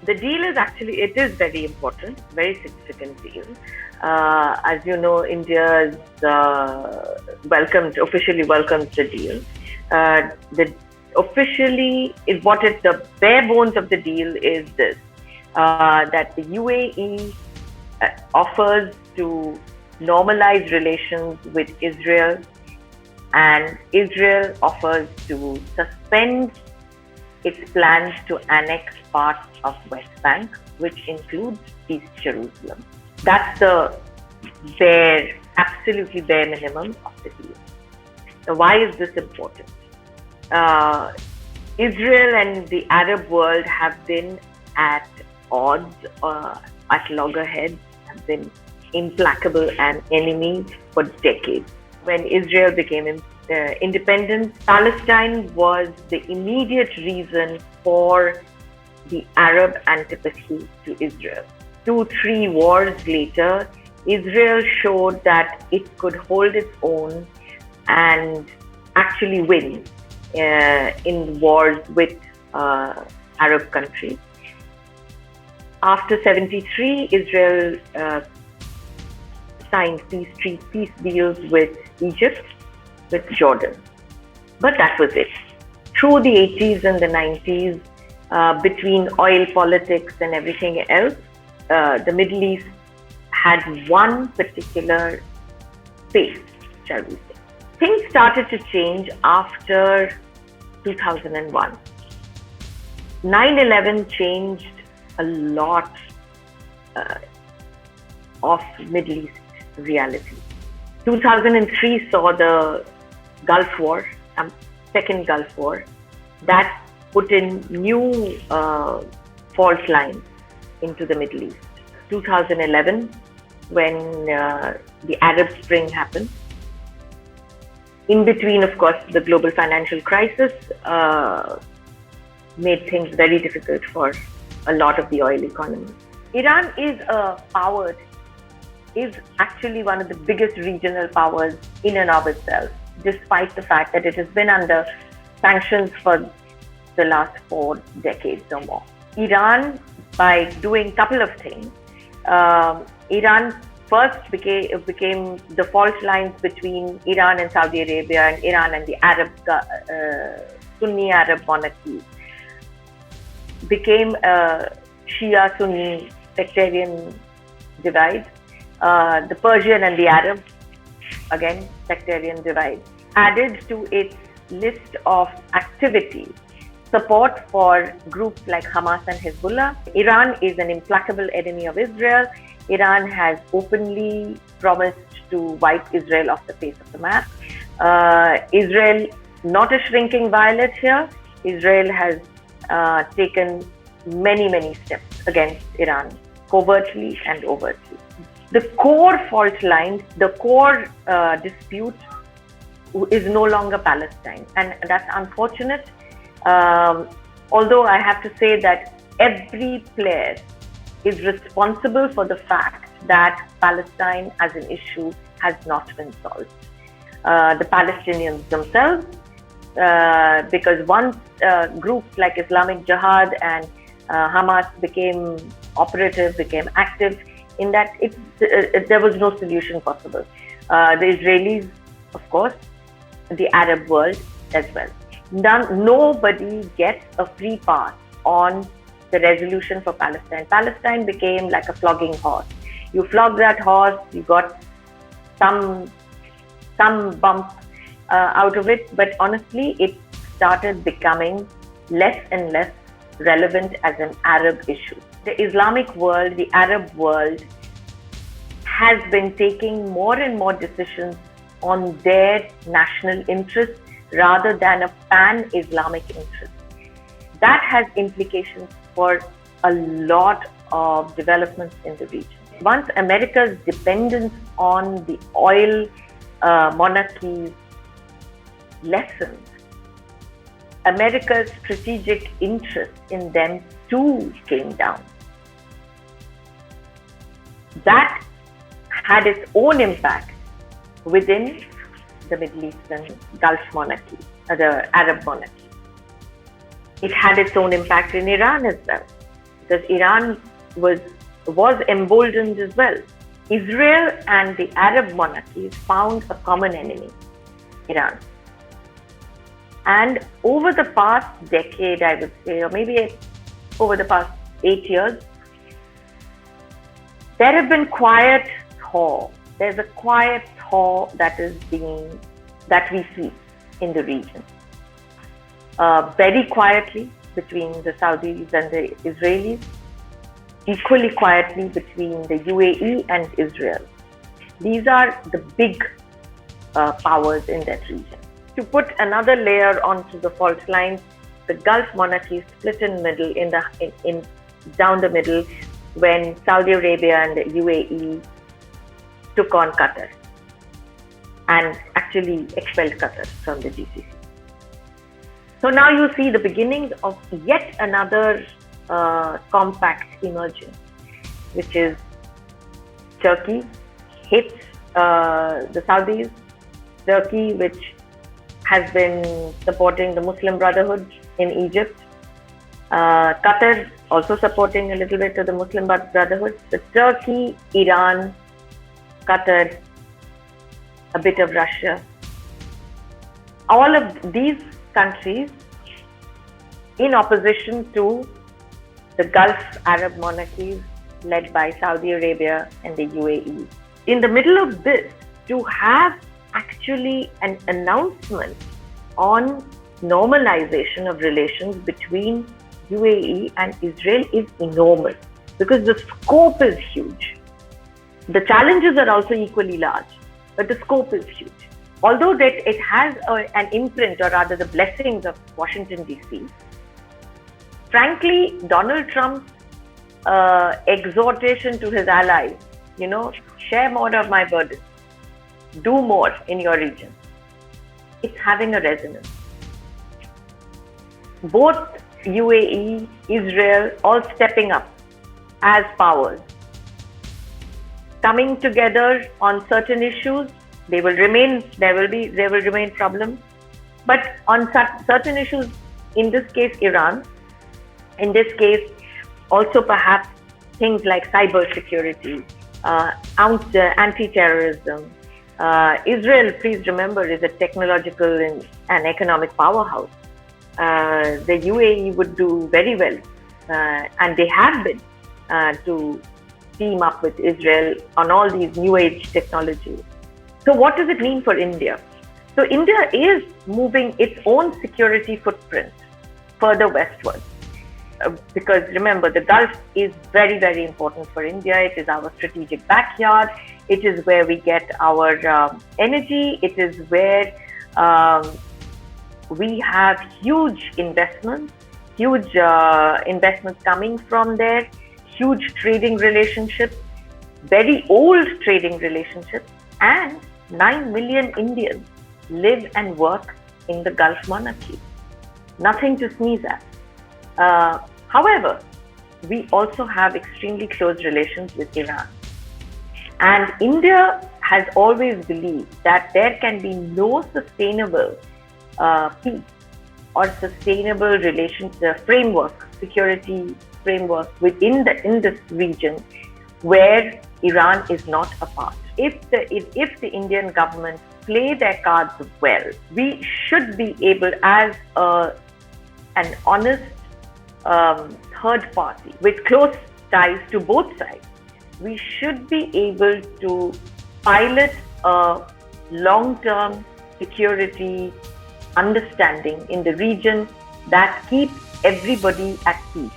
The deal is actually, it is very important, very significant deal. As you know, India's officially welcomed the deal. The officially, the bare bones of the deal is this: that the UAE offers to normalize relations with Israel, and Israel offers to suspend its plans to annex parts of West Bank, which includes East Jerusalem. That's the absolutely bare minimum of the deal. So why is this important? Israel and the Arab world have been at odds, at loggerheads, have been implacable and enemies for decades. When Israel became independent, Palestine was the immediate reason for the Arab antipathy to Israel. 2-3 wars later, Israel showed that it could hold its own and actually win in wars with Arab countries. After 1973, Israel signed peace deals with Egypt, with Jordan. But that was it. Through the 80s and the 90s, between oil politics and everything else, the Middle East had one particular pace, shall we say. Things started to change after 2001. 9/11 changed a lot of Middle East reality. 2003 saw the Gulf War, second Gulf War, that put in new fault lines into the Middle East. 2011, when the Arab Spring happened. In between, of course, the global financial crisis made things very difficult for a lot of the oil economy. Iran is actually one of the biggest regional powers in and of itself, despite the fact that it has been under sanctions for the last 4 decades or more. Iran, by doing a couple of things, Iran first became the fault lines between Iran and Saudi Arabia and Iran and the Sunni Arab monarchies became a Shia-Sunni sectarian divide. The Persian and the Arab, again, sectarian divide, added to its list of activities support for groups like Hamas and Hezbollah. Iran is an implacable enemy of Israel. Iran has openly promised to wipe Israel off the face of the map. Israel, not a shrinking violet here. Israel has taken many steps against Iran, covertly and overtly. The core fault line, the core dispute is no longer Palestine, and that's unfortunate. Although I have to say that every player is responsible for the fact that Palestine as an issue has not been solved. The Palestinians themselves, because once groups like Islamic Jihad and Hamas became operative, became active, in that there was no solution possible. The Israelis, of course, the Arab world as well. Nobody gets a free pass on the resolution for Palestine. Palestine became like a flogging horse. You flog that horse, you got some bump out of it, but honestly, it started becoming less and less relevant as an Arab issue. The Islamic world, the Arab world, has been taking more and more decisions on their national interests rather than a pan-Islamic interest. That has implications for a lot of developments in the region. Once America's dependence on the oil monarchies lessened, America's strategic interest in them too came down. That had its own impact within the Middle Eastern Gulf monarchy, the Arab monarchy. It had its own impact in Iran as well. because Iran was emboldened as well. Israel and the Arab monarchies found a common enemy, Iran. And over the past decade, I would say, or maybe over the past 8 years, there have been quiet thaw. There's a quiet thaw that we see in the region. Very quietly between the Saudis and the Israelis, equally quietly between the UAE and Israel. These are the big powers in that region. To put another layer onto the fault lines, the Gulf monarchies split in middle, down the middle, when Saudi Arabia and the UAE took on Qatar and actually expelled Qatar from the GCC. So now you see the beginnings of yet another compact emerging, which is Turkey hits the Saudis, Turkey, which has been supporting the Muslim Brotherhood in Egypt, Qatar also supporting a little bit of the Muslim Brotherhood, so Turkey, Iran, Qatar, a bit of Russia. All of these countries in opposition to the Gulf Arab monarchies led by Saudi Arabia and the UAE. In the middle of this, to have actually an announcement on normalization of relations between UAE and Israel is enormous because the scope is huge. The challenges are also equally large, but the scope is huge. Although that it has an imprint, or rather the blessings of Washington DC, frankly, Donald Trump's exhortation to his allies, share more of my burden, do more in your region, it's having a resonance. Both UAE, Israel, all stepping up as powers, coming together on certain issues. There will remain problems, but on certain issues, in this case Iran, in this case also perhaps things like cyber security, anti-terrorism. Israel, please remember, is a technological and economic powerhouse. The UAE would do very well, and they have been, to team up with Israel on all these new age technologies. So what does it mean for India? So India is moving its own security footprint further westward. Because remember, the Gulf is very, very important for India. It is our strategic backyard. It is where we get our energy. It is where we have huge investments coming from there, huge trading relationships, very old trading relationships, and 9 million Indians live and work in the Gulf monarchy. Nothing to sneeze at. However, we also have extremely close relations with Iran. And India has always believed that there can be no sustainable peace or sustainable security framework in this region where Iran is not a part. If the Indian government play their cards well, we should be able, as an honest third party with close ties to both sides, we should be able to pilot a long-term security understanding in the region that keeps everybody at peace.